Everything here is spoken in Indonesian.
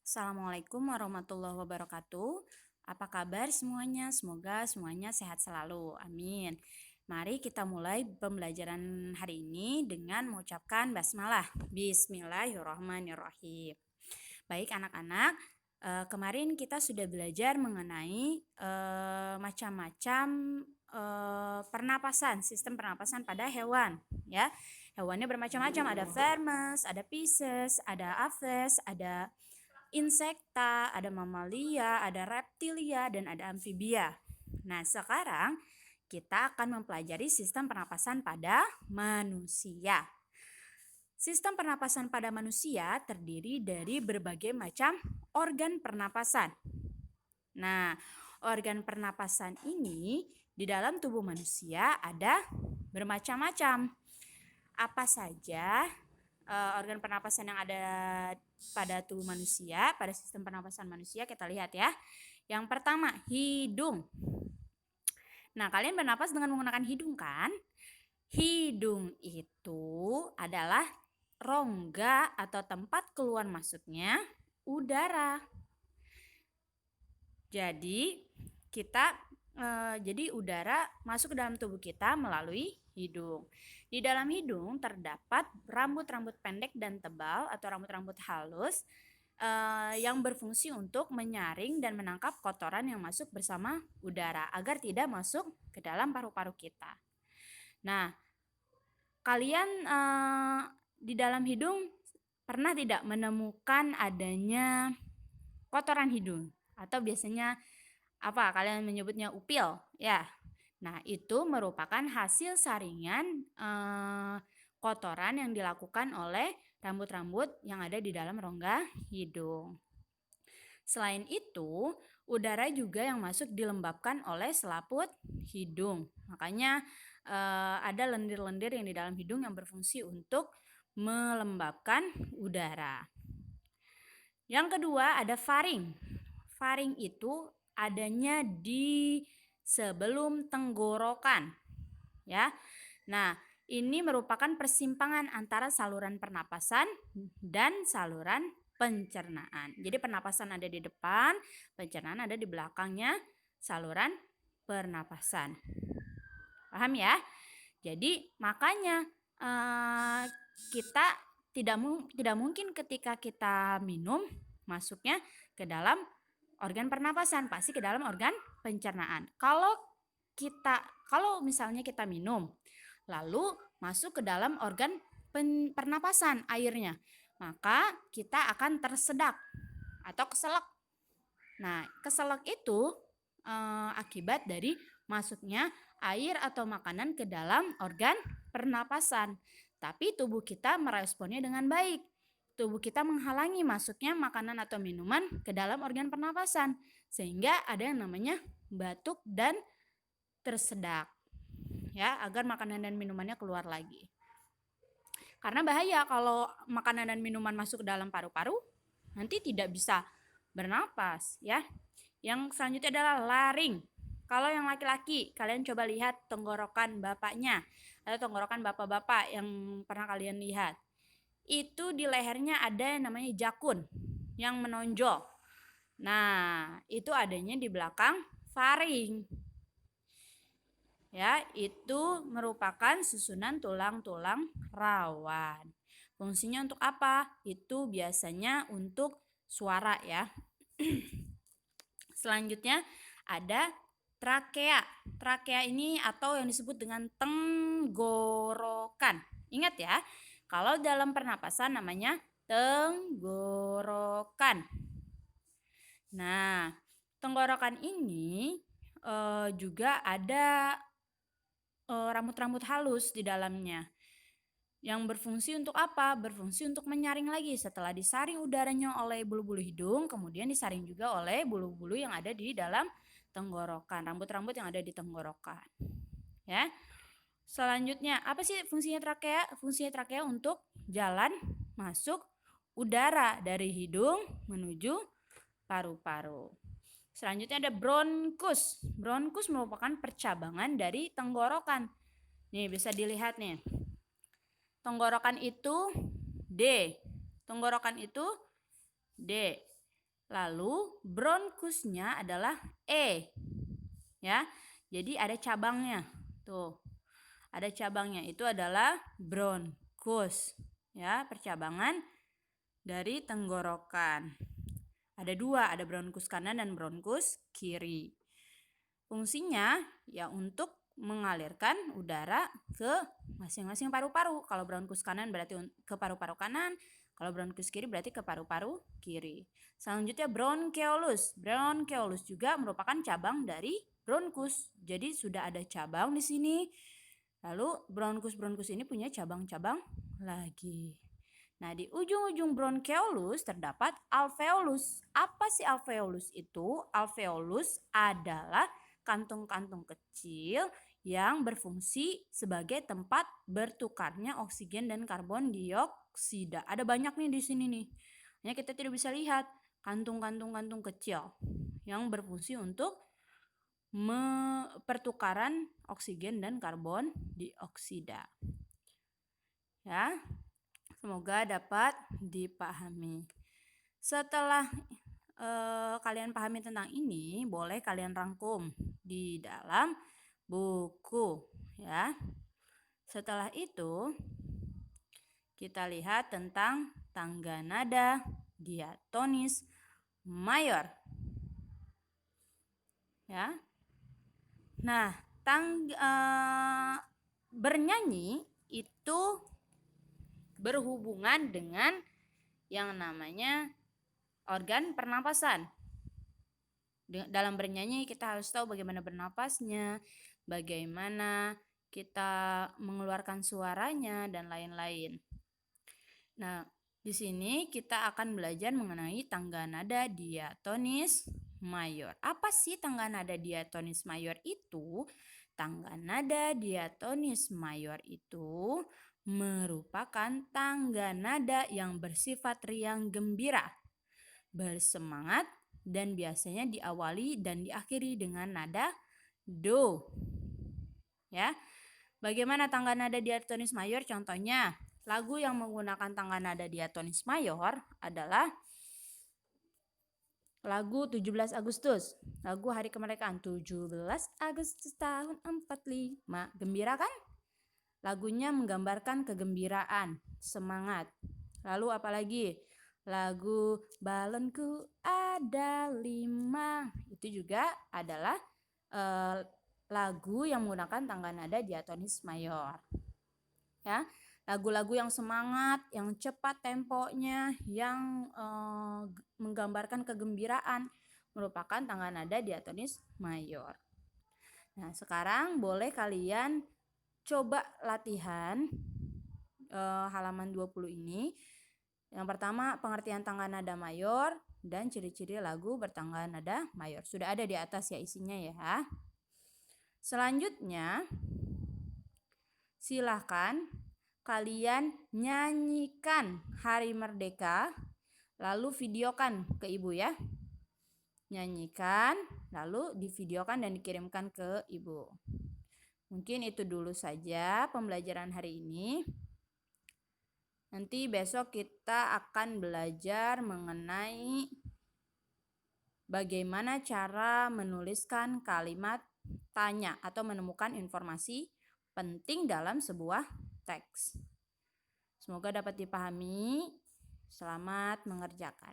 Assalamualaikum warahmatullahi wabarakatuh. Apa kabar semuanya? Semoga semuanya sehat selalu. Amin. Mari kita mulai pembelajaran hari ini dengan mengucapkan basmalah. Bismillahirrahmanirrahim. Baik anak-anak, kemarin kita sudah belajar mengenai macam-macam pernapasan, sistem pernapasan pada hewan, ya. Hewannya bermacam-macam, ada vermes, ada pisces, ada aves, ada insekta, ada mamalia, ada reptilia, dan ada amfibia. Nah, sekarang kita akan mempelajari sistem pernapasan pada manusia. Sistem pernapasan pada manusia terdiri dari berbagai macam organ pernapasan. Nah, organ pernapasan ini di dalam tubuh manusia ada bermacam-macam. Apa saja organ pernapasan yang ada pada tubuh manusia, pada sistem pernapasan manusia, kita lihat ya. Yang pertama, hidung. Nah, kalian bernapas dengan menggunakan hidung kan? Hidung itu adalah rongga atau tempat keluar masuknya udara. Jadi udara masuk ke dalam tubuh kita melalui hidung. Di dalam hidung terdapat rambut-rambut pendek dan tebal atau rambut-rambut halus yang berfungsi untuk menyaring dan menangkap kotoran yang masuk bersama udara agar tidak masuk ke dalam paru-paru kita. Nah, kalian di dalam hidung pernah tidak menemukan adanya kotoran hidung? Atau biasanya apa kalian menyebutnya upil? Ya. Nah, itu merupakan hasil saringan kotoran yang dilakukan oleh rambut-rambut yang ada di dalam rongga hidung. Selain itu, udara juga yang masuk dilembabkan oleh selaput hidung. Makanya ada lendir-lendir yang di dalam hidung yang berfungsi untuk melembabkan udara. Yang kedua ada faring. Faring itu adanya di sebelum tenggorokan, ya. Nah, ini merupakan persimpangan antara saluran pernapasan dan saluran pencernaan. Jadi pernapasan ada di depan, pencernaan ada di belakangnya saluran pernapasan. Paham ya? Jadi makanya kita tidak mungkin ketika kita minum masuknya ke dalam organ pernapasan, pasti ke dalam organ pencernaan. Kalau misalnya kita minum lalu masuk ke dalam organ pernapasan airnya, maka kita akan tersedak atau keselak. Nah, keselak itu akibat dari masuknya air atau makanan ke dalam organ pernapasan. Tapi tubuh kita meresponnya dengan baik. Tubuh kita menghalangi masuknya makanan atau minuman ke dalam organ pernapasan, sehingga ada yang namanya batuk dan tersedak, ya, agar makanan dan minumannya keluar lagi. Karena bahaya kalau makanan dan minuman masuk ke dalam paru-paru, nanti tidak bisa bernapas, ya. Yang selanjutnya adalah laring. Kalau yang laki-laki, kalian coba lihat tenggorokan bapaknya atau tenggorokan bapak-bapak yang pernah kalian lihat. Itu di lehernya ada yang namanya jakun yang menonjol. Nah, itu adanya di belakang faring. Ya, itu merupakan susunan tulang-tulang rawan. Fungsinya untuk apa? Itu biasanya untuk suara, ya. Selanjutnya ada trakea. Trakea ini atau yang disebut dengan tenggorokan. Ingat ya, kalau dalam pernapasan namanya tenggorokan. Nah, tenggorokan ini juga ada rambut-rambut halus di dalamnya. Yang berfungsi untuk apa? Berfungsi untuk menyaring lagi. Setelah disaring udaranya oleh bulu-bulu hidung, kemudian disaring juga oleh bulu-bulu yang ada di dalam tenggorokan, rambut-rambut yang ada di tenggorokan. Ya. Selanjutnya, apa sih fungsinya trakea? Fungsinya trakea untuk jalan masuk udara dari hidung menuju paru-paru. Selanjutnya ada bronkus. Bronkus merupakan percabangan dari tenggorokan. Nih, bisa dilihat nih. Tenggorokan itu D. Tenggorokan itu D. Lalu bronkusnya adalah E. Ya. Jadi ada cabangnya. Tuh. Ada cabangnya, itu adalah bronkus. Ya, percabangan dari tenggorokan. Ada dua, ada bronkus kanan dan bronkus kiri. Fungsinya ya untuk mengalirkan udara ke masing-masing paru-paru. Kalau bronkus kanan berarti ke paru-paru kanan, kalau bronkus kiri berarti ke paru-paru kiri. Selanjutnya bronkeolus. Bronkeolus juga merupakan cabang dari bronkus. Jadi sudah ada cabang di sini. Lalu bronkus ini punya cabang-cabang lagi. Nah, di ujung-ujung bronkeolus terdapat alveolus. Apa sih alveolus itu? Alveolus adalah kantung-kantung kecil yang berfungsi sebagai tempat bertukarnya oksigen dan karbon dioksida. Ada banyak nih di sini nih. Hanya kita tidak bisa lihat kantung-kantung kecil yang berfungsi untuk pertukaran oksigen dan karbon dioksida. Ya, semoga dapat dipahami. Setelah kalian pahami tentang ini, boleh kalian rangkum di dalam buku, ya. Setelah itu, kita lihat tentang tangga nada diatonis mayor. Ya. Nah, bernyanyi itu berhubungan dengan yang namanya organ pernapasan. Dalam bernyanyi kita harus tahu bagaimana bernapasnya, bagaimana kita mengeluarkan suaranya, dan lain-lain. Nah, di sini kita akan belajar mengenai tangga nada diatonis mayor. Apa sih tangga nada diatonis mayor itu? Tangga nada diatonis mayor itu merupakan tangga nada yang bersifat riang gembira, bersemangat, dan biasanya diawali dan diakhiri dengan nada do. Ya. Bagaimana tangga nada diatonis mayor? Contohnya, lagu yang menggunakan tangga nada diatonis mayor adalah lagu 17 Agustus. Lagu Hari Kemerdekaan 17 Agustus tahun 45. Gembira kan? Lagunya menggambarkan kegembiraan, semangat. Lalu apalagi? Lagu Balonku ada 5. Itu juga adalah lagu yang menggunakan tangga nada diatonis mayor. Ya, lagu-lagu yang semangat, yang cepat temponya, yang menggambarkan kegembiraan merupakan tangga nada diatonis mayor. Nah, sekarang boleh kalian coba latihan halaman 20 ini. Yang pertama, pengertian tangga nada mayor dan ciri-ciri lagu bertangga nada mayor. Sudah ada di atas ya isinya ya. Selanjutnya, silakan kalian nyanyikan Hari Merdeka, lalu videokan ke ibu ya. Nyanyikan, lalu divideokan dan dikirimkan ke ibu. Mungkin itu dulu saja pembelajaran hari ini. Nanti besok kita akan belajar mengenai bagaimana cara menuliskan kalimat tanya atau menemukan informasi penting dalam sebuah teks. Semoga dapat dipahami. Selamat mengerjakan.